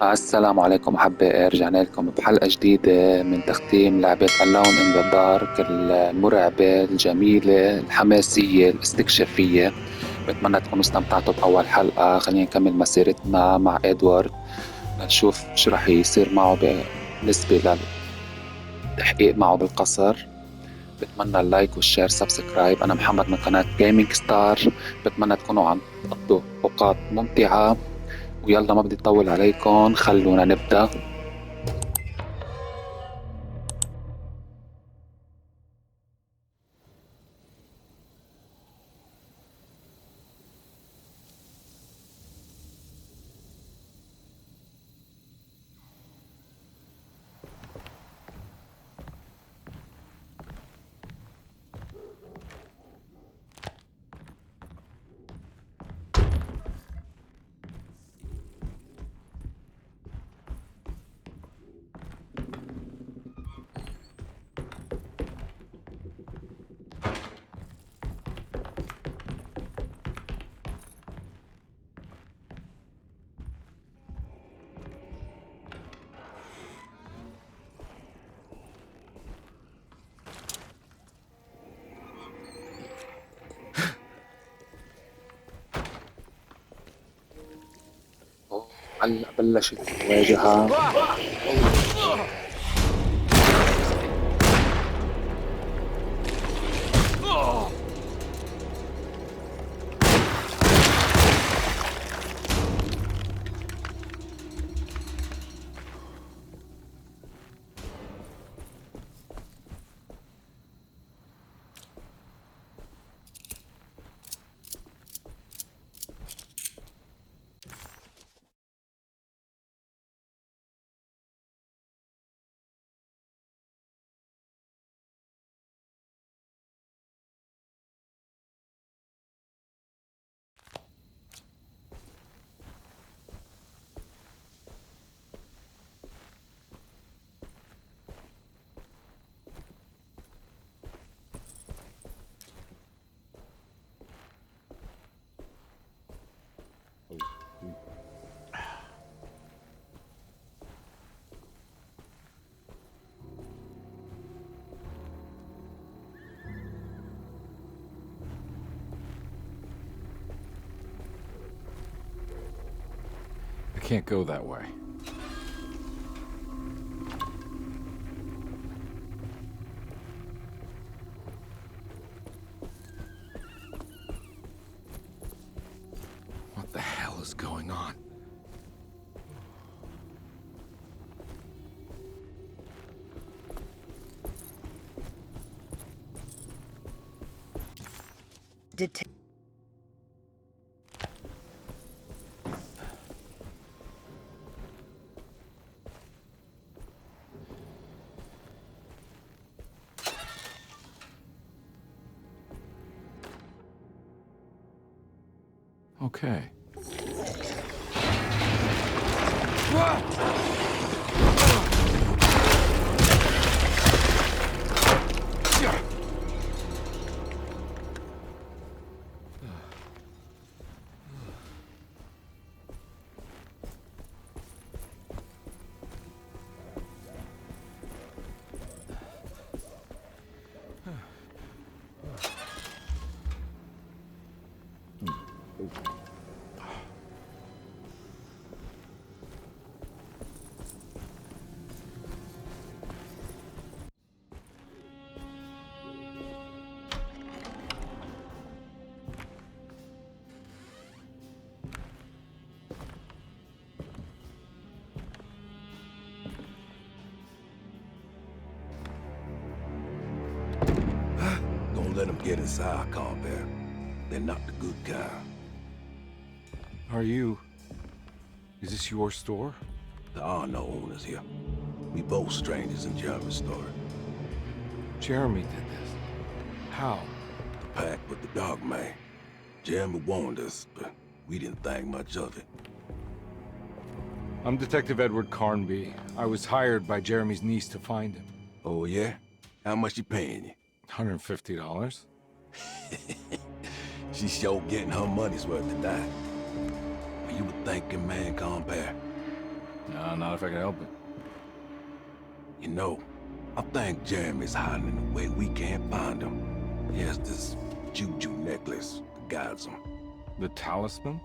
السلام عليكم أحبائي، رجعنا لكم بحلقة جديدة من تختيم لعبة ألون إن ذا دارك المرعبة الجميلة الحماسية الاستكشافية. بتمنى تكونوا استمتعتوا بأول حلقة. خلينا نكمل مسيرتنا مع إدوارد لنشوف شو رح يصير معه بالنسبة للتحقيق معه بالقصر. بتمنى اللايك والشير سبسكرايب. أنا محمد من قناة جيمنج ستار. بتمنى تكونوا عم تقضوا أوقات ممتعة، ويلا ما بدي أطول عليكم، خلونا نبدأ. هلا بلشت المواجهة. I can't go that way. What the hell is going on? Okay. Don't let them get inside, Carnbell. They're not the good kind. Are you... Is this your store? There are no owners here. We both strangers in Jeremy's story. Jeremy did this. How? The pact with the dog man. Jeremy warned us, but we didn't think much of it. I'm Detective Edward Carnbee. I was hired by Jeremy's niece to find him. Oh, yeah? How much she paying you? $150. She's sure getting her money's worth tonight. Are you a thinking man, compare? No, not if I can help it. You know, I think Jeremy's hiding in a way we can't find him. He has this juju necklace that guides him. The talisman?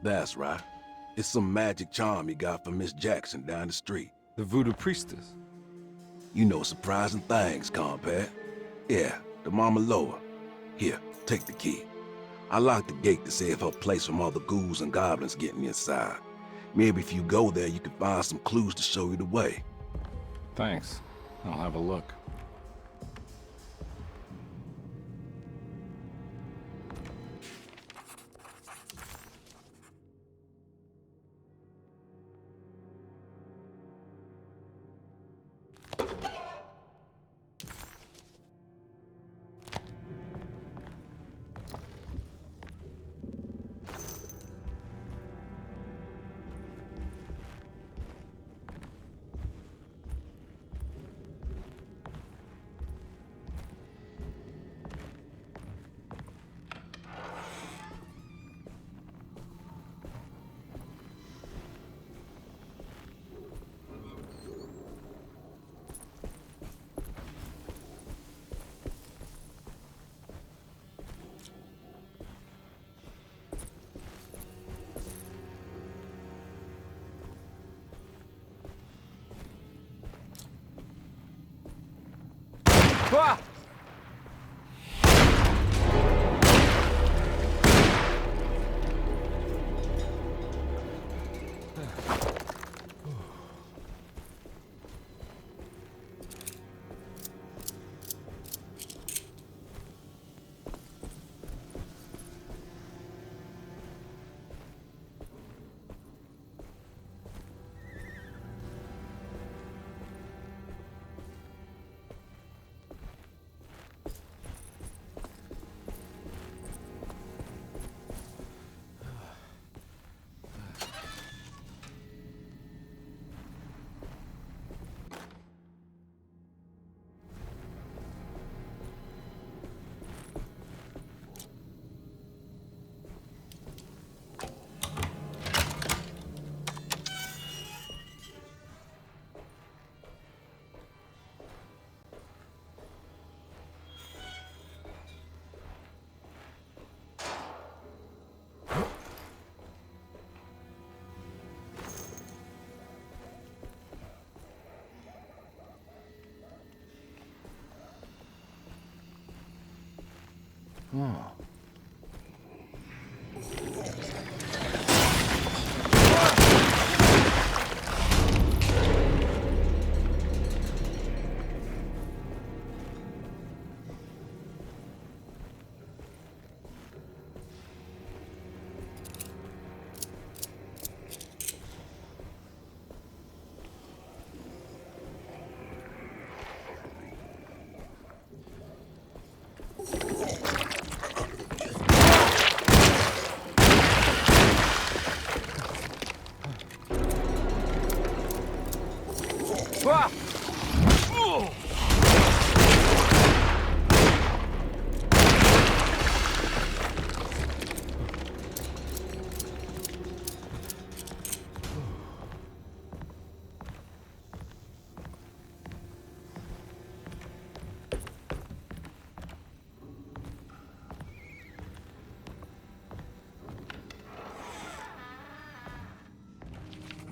That's right. It's some magic charm he got from Miss Jackson down the street. The voodoo priestess? You know surprising things, compadre. Yeah, the Mama Loa. Here, take the key. I locked the gate to save her place from all the ghouls and goblins getting inside. Maybe if you go there, you can find some clues to show you the way. Thanks. I'll have a look. Ah! Oh.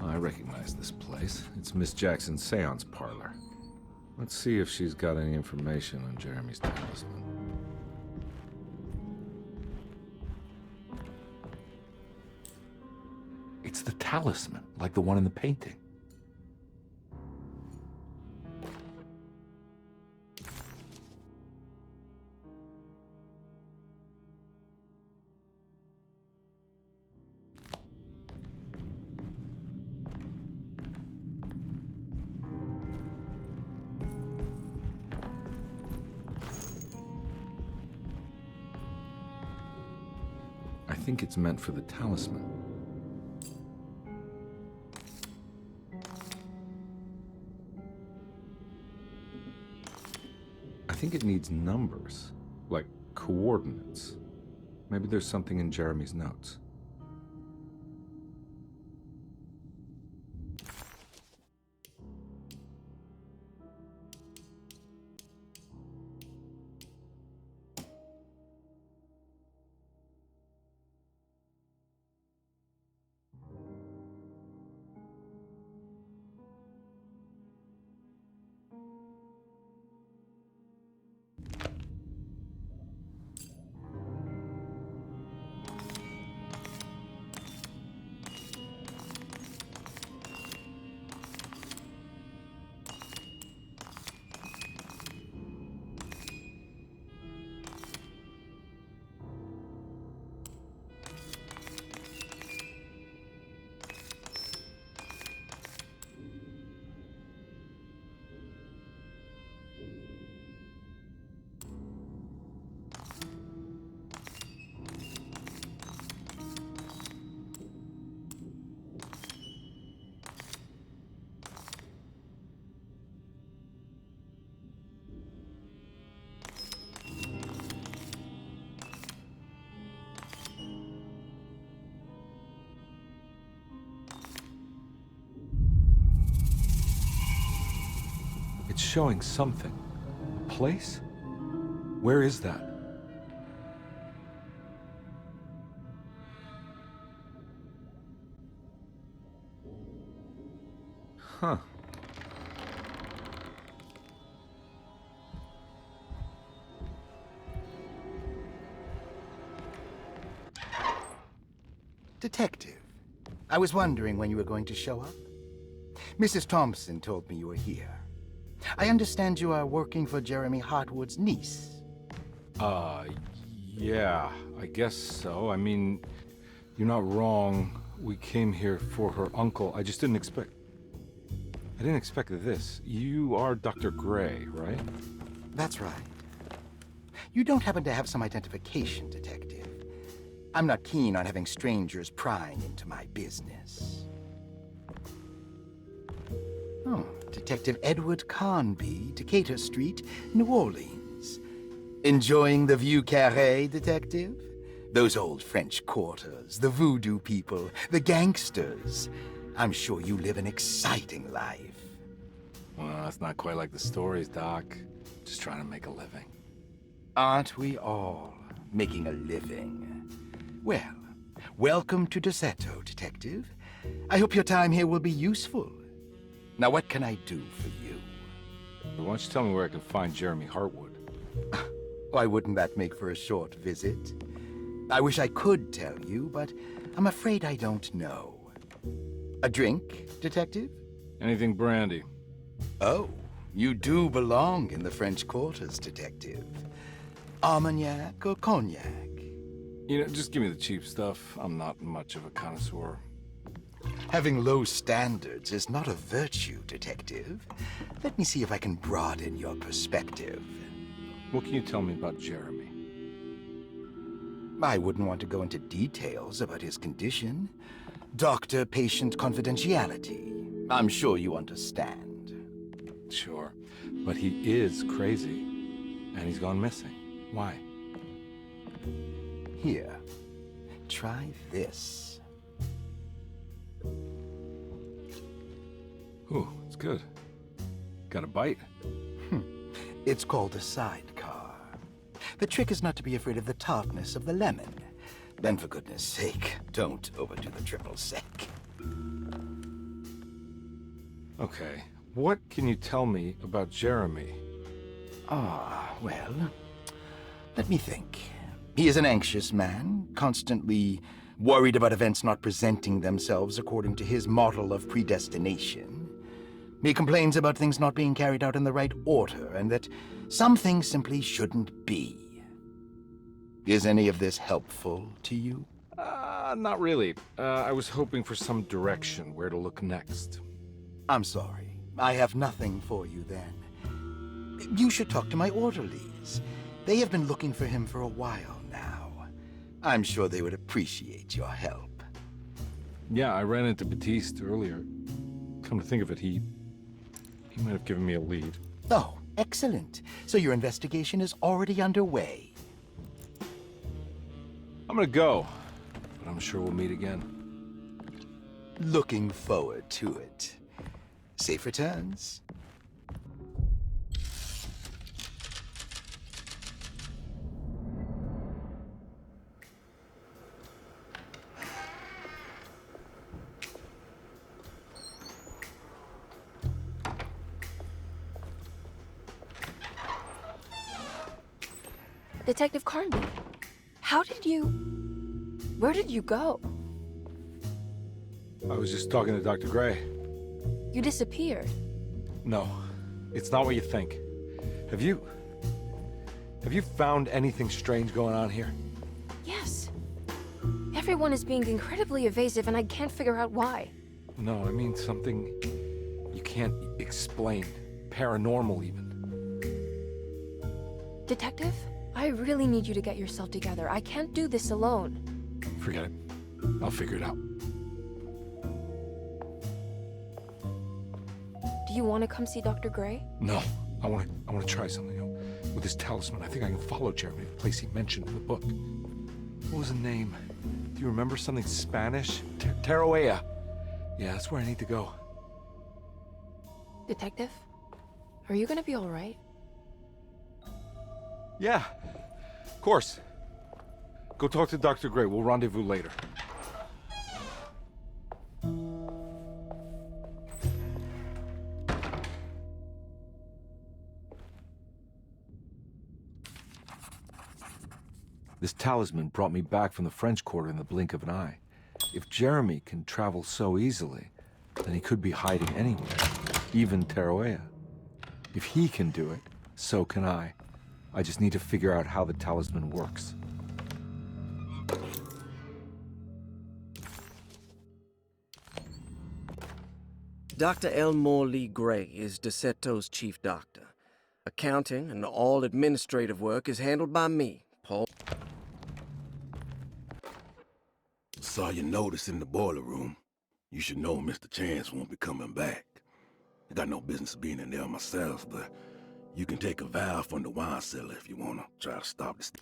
I recognize this place. It's Miss Jackson's seance parlor. Let's see if she's got any information on Jeremy's talisman. It's the talisman, like the one in the painting. I think it's meant for the talisman. I think it needs numbers, like coordinates. Maybe there's something in Jeremy's notes. It's showing something. A place? Where is that? Huh. Detective, I was wondering when you were going to show up. Mrs. Thompson told me you were here. I understand you are working for Jeremy Hartwood's niece. Yeah, I guess so. I mean, you're not wrong. We came here for her uncle. I just didn't expect... I didn't expect this. You are Dr. Gray, right? That's right. You don't happen to have some identification, Detective. I'm not keen on having strangers prying into my business. Oh, Detective Edward Carnby, Decatur Street, New Orleans. Enjoying the Vieux Carré, Detective? Those old French quarters, the voodoo people, the gangsters. I'm sure you live an exciting life. Well, that's not quite like the stories, Doc. Just trying to make a living. Aren't we all making a living? Well, welcome to Deriseto, Detective. I hope your time here will be useful. Now, what can I do for you? Why don't you tell me where I can find Jeremy Hartwood? Why wouldn't that make for a short visit? I wish I could tell you, but I'm afraid I don't know. A drink, Detective? Anything brandy. Oh, you do belong in the French quarters, Detective. Armagnac or cognac? You know, just give me the cheap stuff. I'm not much of a connoisseur. Having low standards is not a virtue, Detective. Let me see if I can broaden your perspective. What can you tell me about Jeremy? I wouldn't want to go into details about his condition. Doctor-patient confidentiality. I'm sure you understand. Sure, but he is crazy, and he's gone missing. Why? Here, try this. Ooh, it's good. Got a bite? It's called a sidecar. The trick is not to be afraid of the tartness of the lemon. Then, for goodness sake, don't overdo the triple sec. Okay, what can you tell me about Jeremy? Well, let me think. He is an anxious man, constantly worried about events not presenting themselves according to his model of predestination. He complains about things not being carried out in the right order, and that some things simply shouldn't be. Is any of this helpful to you? Not really. I was hoping for some direction where to look next. I'm sorry. I have nothing for you then. You should talk to my orderlies. They have been looking for him for a while now. I'm sure they would appreciate your help. Yeah, I ran into Batiste earlier. Come to think of it, he might have given me a lead. Oh, excellent. So your investigation is already underway. I'm gonna go, but I'm sure we'll meet again. Looking forward to it. Safe returns. Detective Carnby, where did you go? I was just talking to Dr. Gray. You disappeared. No, it's not what you think. Have you found anything strange going on here? Yes. Everyone is being incredibly evasive and I can't figure out why. No, I mean something you can't explain. Paranormal, even. Detective, I really need you to get yourself together. I can't do this alone. Forget it. I'll figure it out. Do you want to come see Dr. Gray? No, I want to try something. You know, with this talisman, I think I can follow Jeremy to the place he mentioned in the book. What was the name? Do you remember something Spanish? Teruella. Yeah, that's where I need to go. Detective, Are you gonna be all right? Yeah, of course. Go talk to Dr. Gray. We'll rendezvous later. This talisman brought me back from the French Quarter in the blink of an eye. If Jérôme can travel so easily, then he could be hiding anywhere, even Teruel. If he can do it, so can I. I just need to figure out how the talisman works. Dr. Elmore Lee Gray is Deirseto's chief doctor. Accounting and all administrative work is handled by me, Paul. Saw your notice in the boiler room. You should know Mr. Chance won't be coming back. I got no business being in there myself, but you can take a valve from the wine cellar if you wanna try to stop this.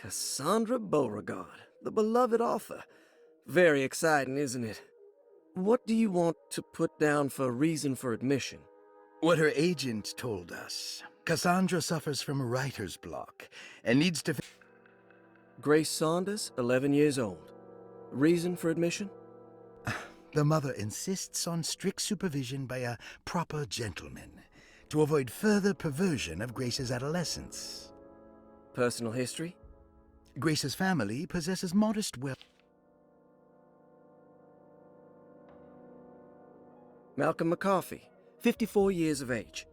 Cassandra Beauregard, the beloved author. Very exciting, isn't it? What do you want to put down for reason for admission? What her agent told us. Cassandra suffers from writer's block and needs to... Grace Saunders, 11 years old. Reason for admission? The mother insists on strict supervision by a proper gentleman to avoid further perversion of Grace's adolescence. Personal history? Grace's family possesses modest wealth. Malcolm McCarthy, 54 years of age.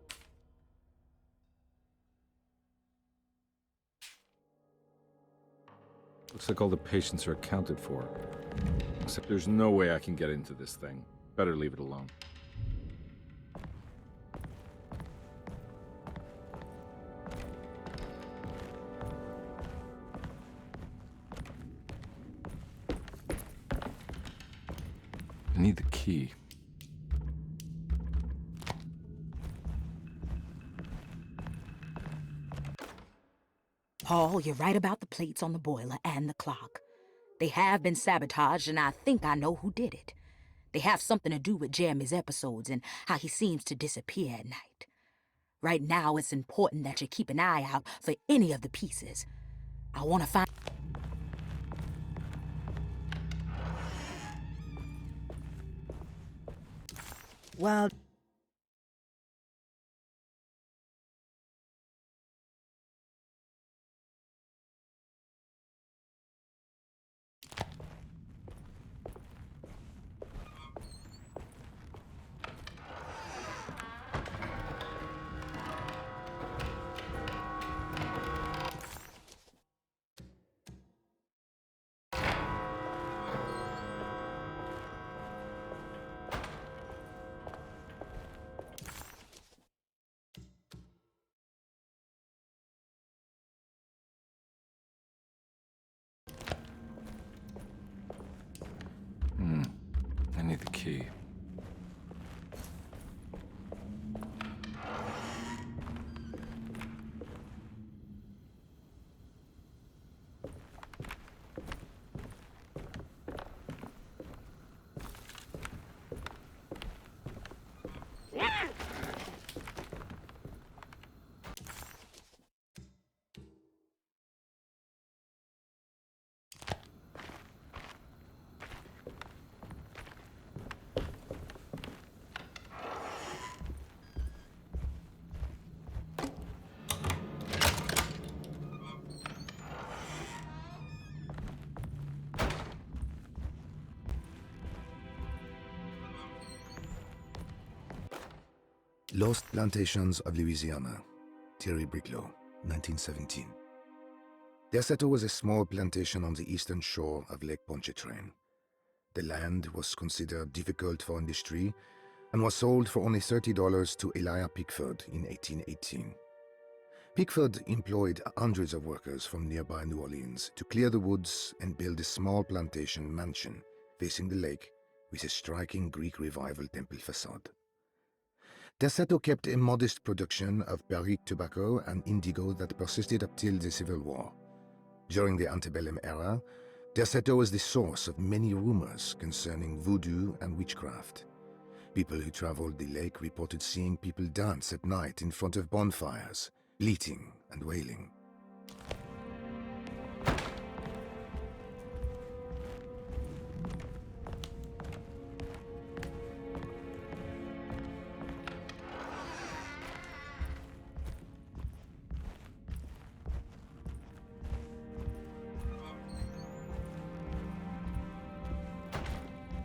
Looks like all the patients are accounted for. Except there's no way I can get into this thing. Better leave it alone. I need the key. Paul, you're right about the plates on the boiler and the clock. They have been sabotaged, and I think I know who did it. They have something to do with Jeremy's episodes and how he seems to disappear at night. Right now, it's important that you keep an eye out for any of the pieces. I want to find... Well... I need the key. Lost Plantations of Louisiana, Thierry Briclot, 1917. Deirsieto was a small plantation on the eastern shore of Lake Pontchartrain. The land was considered difficult for industry, and was sold for only $30 to Elijah Pickford in 1818. Pickford employed hundreds of workers from nearby New Orleans to clear the woods and build a small plantation mansion facing the lake with a striking Greek Revival temple facade. Deriseto kept a modest production of barrique tobacco and indigo that persisted up till the Civil War. During the antebellum era, Deriseto was the source of many rumors concerning voodoo and witchcraft. People who traveled the lake reported seeing people dance at night in front of bonfires, bleating and wailing.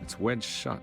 It's wedged shut.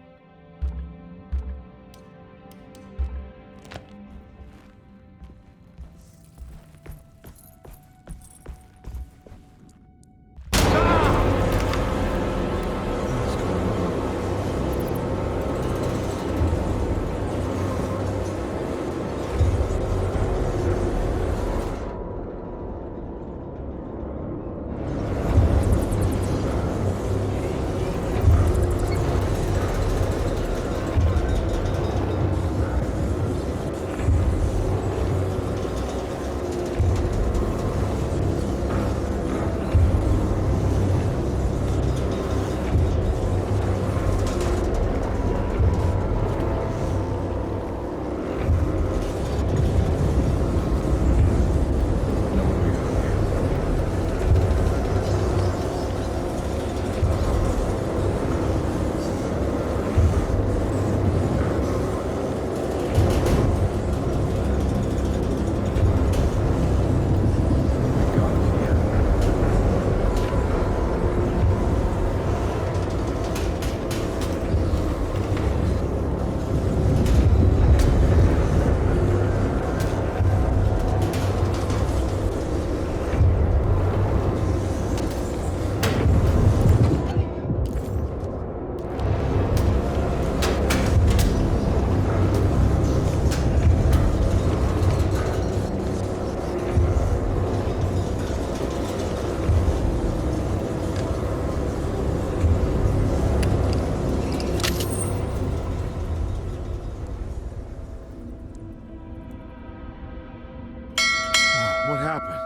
What happened?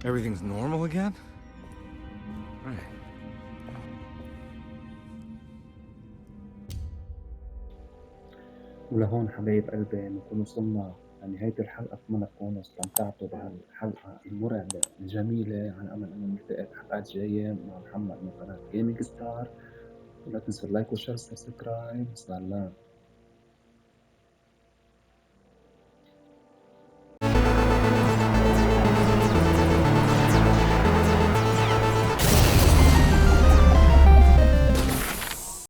Everything's normal again? Right. ولهون حبايب قلبي نكون وصلنا لنهاية الحلقة. أتمنى تكونوا استمتعتوا بهالحلقة المرعبة الجميلة. على أمل أنه نلتقي بحلقات جاية مع محمد من قناة جيمنج ستار. ولا تنسوا اللايك والشير والسبسكرايب. سلام.